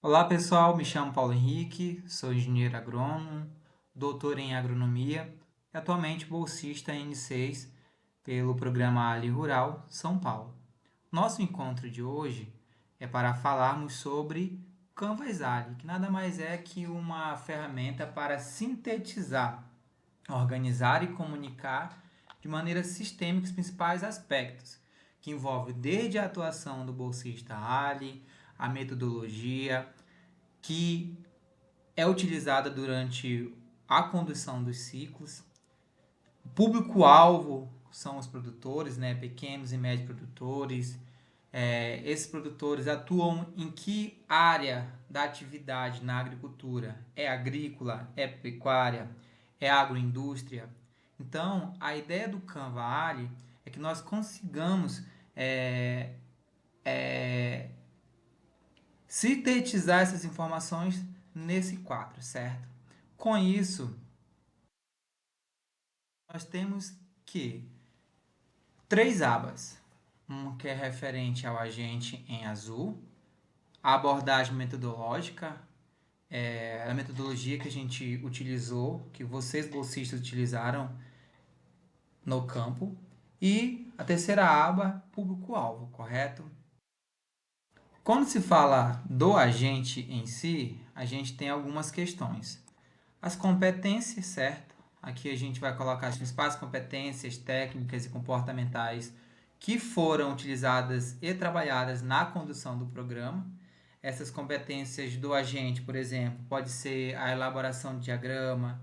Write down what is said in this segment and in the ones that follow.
Olá pessoal, me chamo Paulo Henrique, sou engenheiro agrônomo, doutor em agronomia e atualmente bolsista N6 pelo programa Ali Rural São Paulo. Nosso encontro de hoje é para falarmos sobre Canvas Ali, que nada mais é que uma ferramenta para sintetizar, organizar e comunicar de maneira sistêmica os principais aspectos, que envolve desde a atuação do bolsista Ali, a metodologia, que é utilizada durante a condução dos ciclos. O público-alvo são os produtores, né, pequenos e médios produtores. Esses produtores atuam em que área da atividade na agricultura? É agrícola? É pecuária? É agroindústria? Então, a ideia do Canva Ali é que nós consigamos é, é, sintetizar essas informações nesse quadro, certo? Com isso, nós temos que três abas. Uma que é referente ao agente em azul, a abordagem metodológica, a metodologia que a gente utilizou, que vocês bolsistas utilizaram no campo, e a terceira aba, público-alvo, correto? Quando se fala do agente em si, a gente tem algumas questões. As competências, certo? Aqui a gente vai colocar as principais competências técnicas e comportamentais que foram utilizadas e trabalhadas na condução do programa. Essas competências do agente, por exemplo, pode ser a elaboração de diagrama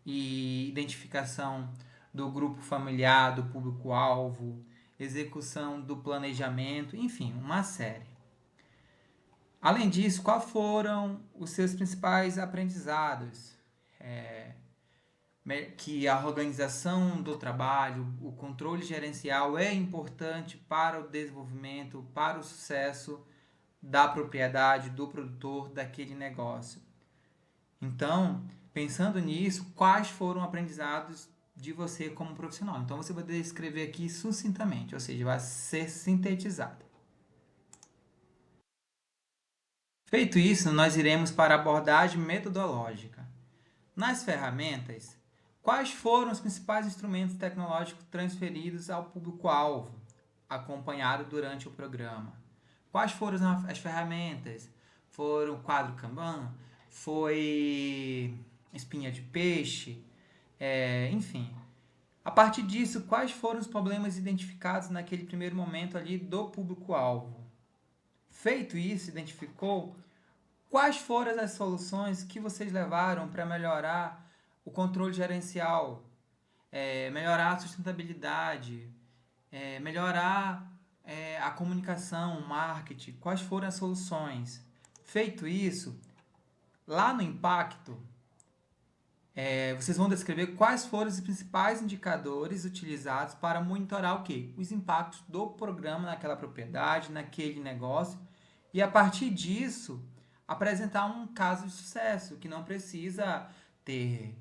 e identificação do grupo familiar, do público-alvo, execução do planejamento, enfim, uma série. Além disso, quais foram os seus principais aprendizados? Que a organização do trabalho, o controle gerencial é importante para o desenvolvimento, para o sucesso da propriedade, do produtor, daquele negócio. Então, pensando nisso, quais foram aprendizados de você como profissional? Então, você vai descrever aqui sucintamente, ou seja, vai ser sintetizado. Feito isso, nós iremos para a abordagem metodológica. Nas ferramentas, quais foram os principais instrumentos tecnológicos transferidos ao público-alvo, acompanhado durante o programa? Quais foram as ferramentas? Foram o quadro Kanban? Foi espinha de peixe? Enfim. A partir disso, quais foram os problemas identificados naquele primeiro momento ali do público-alvo? Feito isso, identificou quais foram as soluções que vocês levaram para melhorar o controle gerencial, melhorar a sustentabilidade, melhorar a comunicação, o marketing? Quais foram as soluções? Feito isso, lá no impacto, vocês vão descrever quais foram os principais indicadores utilizados para monitorar o quê? Os impactos do programa naquela propriedade, naquele negócio, e a partir disso apresentar um caso de sucesso, que não precisa ter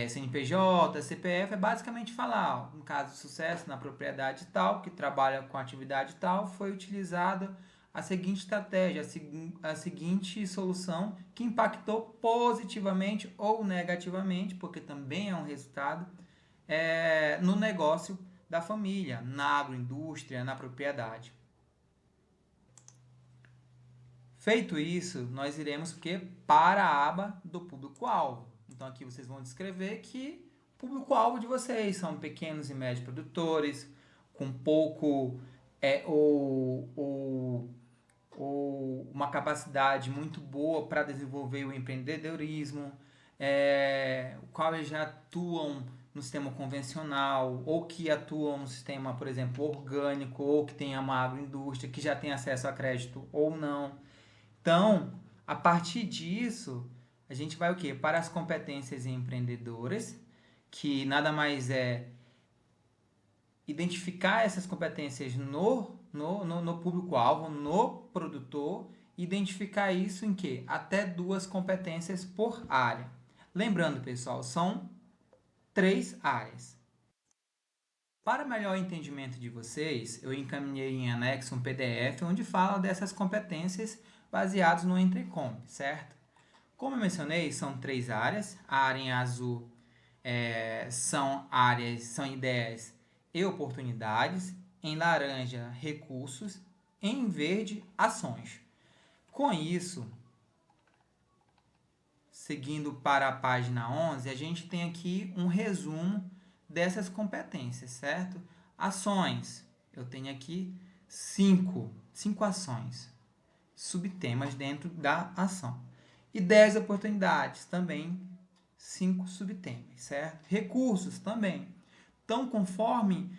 CNPJ, CPF, é basicamente falar, ó, um caso de sucesso na propriedade tal, que trabalha com atividade tal, foi utilizada a seguinte estratégia, a seguinte solução que impactou positivamente ou negativamente, porque também é um resultado, no negócio da família, na agroindústria, na propriedade. Feito isso, nós iremos para a aba do público-alvo. Então aqui vocês vão descrever que o público-alvo de vocês são pequenos e médios produtores, com pouco ou uma capacidade muito boa para desenvolver o empreendedorismo, o qual eles já atuam no sistema convencional, ou que atuam no sistema, por exemplo, orgânico, ou que tem uma agroindústria, que já tem acesso a crédito ou não. Então, a partir disso, a gente vai o quê? Para as competências empreendedoras, que nada mais é identificar essas competências no público-alvo, no produtor, identificar isso em quê? Até duas competências por área. Lembrando, pessoal, são três áreas. Para melhor entendimento de vocês, eu encaminhei em anexo um PDF onde fala dessas competências baseadas no Entrecom, certo? Como eu mencionei, são 3 áreas. A área em azul são ideias e oportunidades. Em laranja, recursos. Em verde, ações. Com isso, seguindo para a página 11, a gente tem aqui um resumo dessas competências, certo? Ações. Eu tenho aqui cinco ações, subtemas dentro da ação. E 10 oportunidades, também 5 subtemas, certo? Recursos também. Então, conforme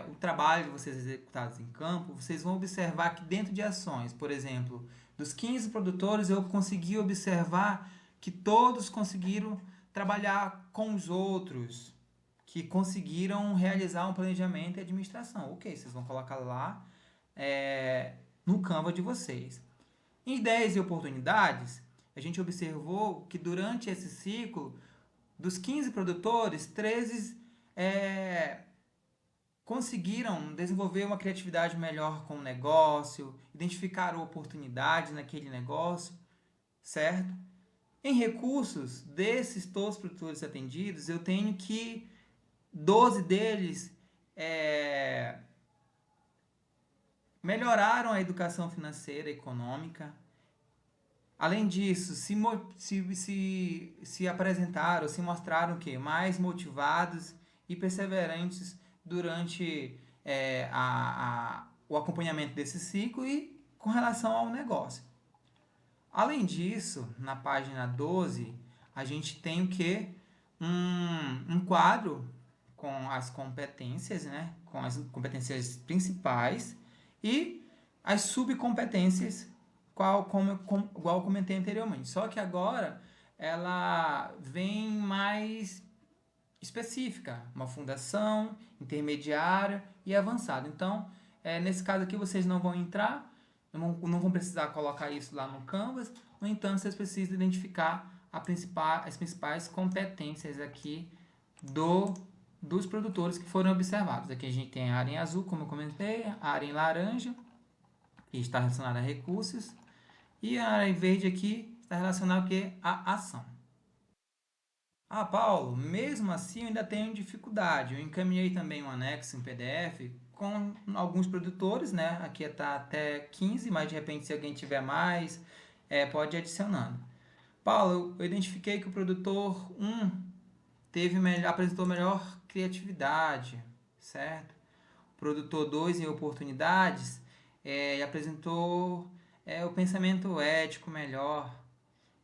o trabalho de vocês executados em campo, vocês vão observar que dentro de ações, por exemplo, dos 15 produtores, eu consegui observar que todos conseguiram trabalhar com os outros, que conseguiram realizar um planejamento e administração. Ok, vocês vão colocar lá no Canva de vocês. Em ideias e oportunidades, a gente observou que durante esse ciclo, dos 15 produtores, 13 conseguiram desenvolver uma criatividade melhor com o negócio, identificaram oportunidades naquele negócio, certo? Em recursos, desses todos os produtores atendidos, eu tenho que 12 deles melhoraram a educação financeira e econômica. Além disso, se apresentaram, se mostraram que mais motivados e perseverantes durante o acompanhamento desse ciclo e com relação ao negócio. Além disso, na página 12, a gente tem o que? Um quadro com as competências, né? Com as competências principais e as subcompetências, igual eu comentei anteriormente. Só que agora ela vem mais específica, uma fundação, intermediária e avançada. Então, nesse caso aqui vocês não vão entrar, não vão precisar colocar isso lá no Canvas, no entanto, vocês precisam identificar as principais competências aqui dos produtores que foram observados. Aqui a gente tem a área em azul, como eu comentei, a área em laranja, que está relacionada a recursos, e a área em verde aqui está relacionada ao que? A ação. Ah, Paulo, mesmo assim eu ainda tenho dificuldade. Eu encaminhei também um anexo em PDF com alguns produtores, né? Aqui está até 15, mas de repente se alguém tiver mais, pode ir adicionando. Paulo, eu identifiquei que o produtor 1 apresentou melhor criatividade, certo? O produtor 2 em oportunidades apresentou o pensamento ético melhor.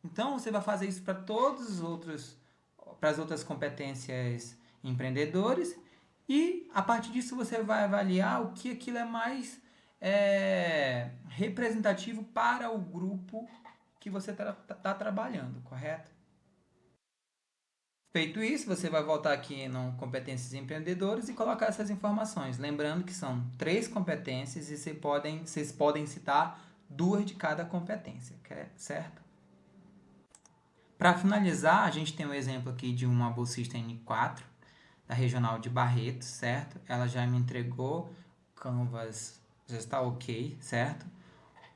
Então você vai fazer isso para todos os outros, para as outras competências empreendedores, e a partir disso você vai avaliar o que aquilo é mais representativo para o grupo que você está trabalhando, correto? Feito isso, você vai voltar aqui no Competências Empreendedores e colocar essas informações. Lembrando que são 3 competências e vocês podem citar 2 de cada competência, certo? Para finalizar, a gente tem um exemplo aqui de uma bolsista N4, da Regional de Barretos, certo? Ela já me entregou, o Canvas já está ok, certo?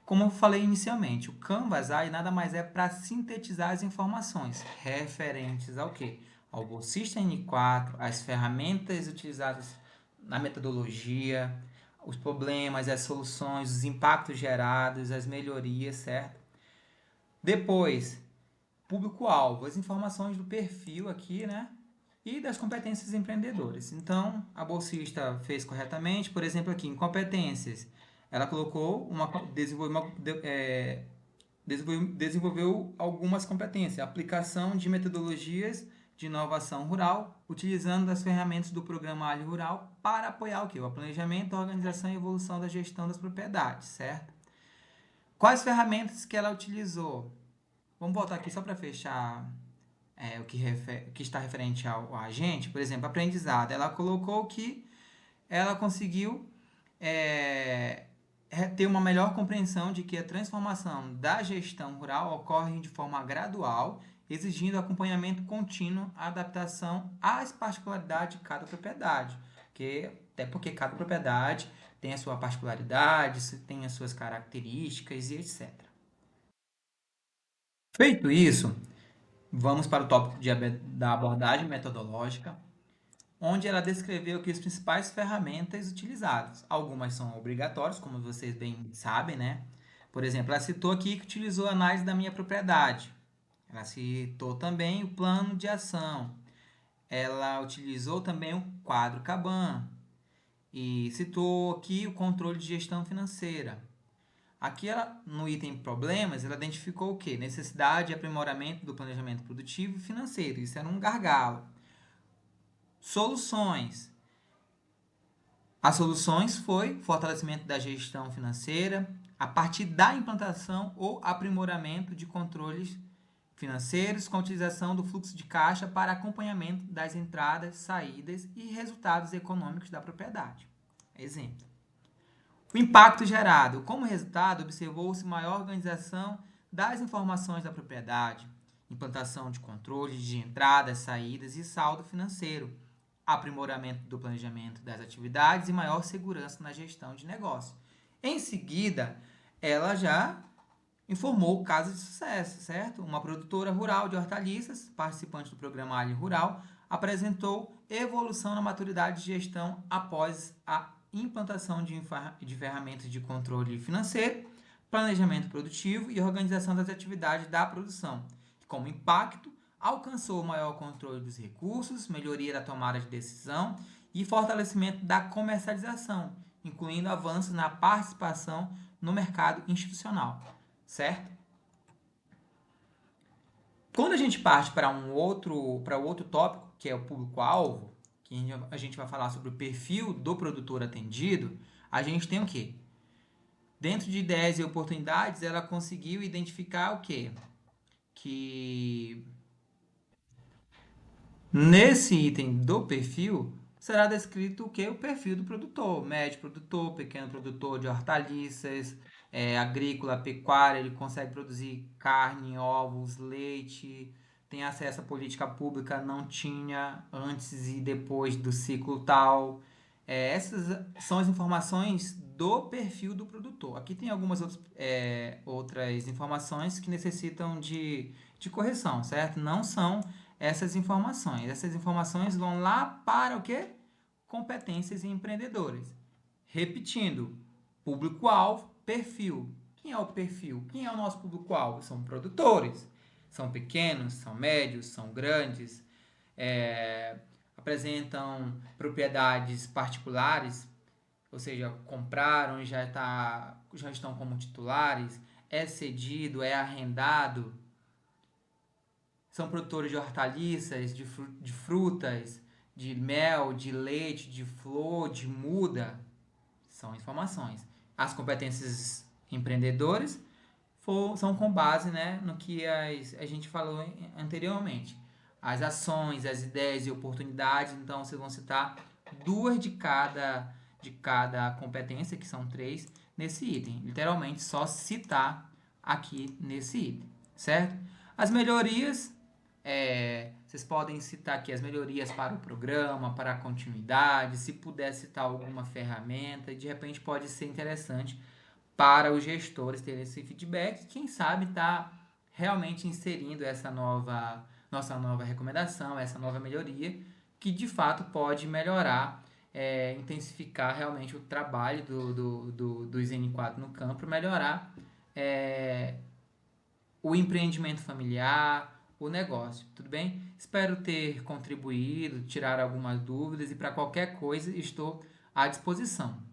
Como eu falei inicialmente, o Canvas AI nada mais é para sintetizar as informações referentes ao quê? Ao bolsista N4, as ferramentas utilizadas na metodologia, os problemas, as soluções, os impactos gerados, as melhorias, certo? Depois, público-alvo, as informações do perfil aqui, né? E das competências empreendedoras. Então, a bolsista fez corretamente, por exemplo, aqui em competências, ela colocou desenvolveu algumas competências, aplicação de metodologias de inovação rural, utilizando as ferramentas do Programa Alho Rural para apoiar o quê? O planejamento, a organização e evolução da gestão das propriedades, certo? Quais ferramentas que ela utilizou? Vamos voltar aqui só para fechar o que está referente ao agente. Por exemplo, aprendizado. Ela colocou que ela conseguiu ter uma melhor compreensão de que a transformação da gestão rural ocorre de forma gradual, exigindo acompanhamento contínuo, adaptação às particularidades de cada propriedade. Até porque cada propriedade tem a sua particularidade, tem as suas características e etc. Feito isso, vamos para o tópico da abordagem metodológica, onde ela descreveu aqui as principais ferramentas utilizadas. Algumas são obrigatórias, como vocês bem sabem, né? Por exemplo, ela citou aqui que utilizou a análise da minha propriedade. Ela citou também o plano de ação. Ela utilizou também o quadro Kanban. E citou aqui o controle de gestão financeira. Aqui, no item problemas, ela identificou o quê? Necessidade e aprimoramento do planejamento produtivo e financeiro. Isso era um gargalo. Soluções. As soluções foi fortalecimento da gestão financeira a partir da implantação ou aprimoramento de controles financeiros com a utilização do fluxo de caixa para acompanhamento das entradas, saídas e resultados econômicos da propriedade. Exemplo. O impacto gerado. Como resultado, observou-se maior organização das informações da propriedade, implantação de controles de entradas, saídas e saldo financeiro, aprimoramento do planejamento das atividades e maior segurança na gestão de negócio. Em seguida, ela já informou o caso de sucesso, certo? Uma produtora rural de hortaliças, participante do programa Ali Rural, apresentou evolução na maturidade de gestão após a implantação de ferramentas de controle financeiro, planejamento produtivo e organização das atividades da produção. Como impacto, alcançou maior controle dos recursos, melhoria da tomada de decisão e fortalecimento da comercialização, incluindo avanços na participação no mercado institucional, certo? Quando a gente parte para outro tópico, que é o público-alvo, que a gente vai falar sobre o perfil do produtor atendido, a gente tem o quê? Dentro de ideias e oportunidades, ela conseguiu identificar o quê? Que nesse item do perfil será descrito o que? O perfil do produtor, médio produtor, pequeno produtor de hortaliças, agrícola, pecuária, ele consegue produzir carne, ovos, leite, tem acesso à política pública, não tinha antes e depois do ciclo tal. Essas são as informações do perfil do produtor. Aqui tem algumas outras informações que necessitam de correção, certo? Não são essas informações. Essas informações vão lá para o quê? Competências empreendedoras. Repetindo, público-alvo, perfil. Quem é o perfil? Quem é o nosso público-alvo? São produtores. São pequenos, são médios, são grandes, apresentam propriedades particulares, ou seja, compraram e já estão como titulares, é cedido, é arrendado, são produtores de hortaliças, de frutas, de mel, de leite, de flor, de muda. São informações. As competências empreendedoras são com base, né, no que a gente falou anteriormente. As ações, as ideias e oportunidades. Então, vocês vão citar duas de cada competência, que são 3, nesse item. Literalmente, só citar aqui nesse item, certo? As melhorias, vocês podem citar aqui as melhorias para o programa, para a continuidade, se puder citar alguma ferramenta, de repente pode ser interessante para os gestores terem esse feedback, quem sabe tá realmente inserindo nossa nova recomendação, essa nova melhoria, que de fato pode melhorar, intensificar realmente o trabalho dos N4 no campo, melhorar o empreendimento familiar, o negócio, tudo bem? Espero ter contribuído, tirar algumas dúvidas e para qualquer coisa estou à disposição.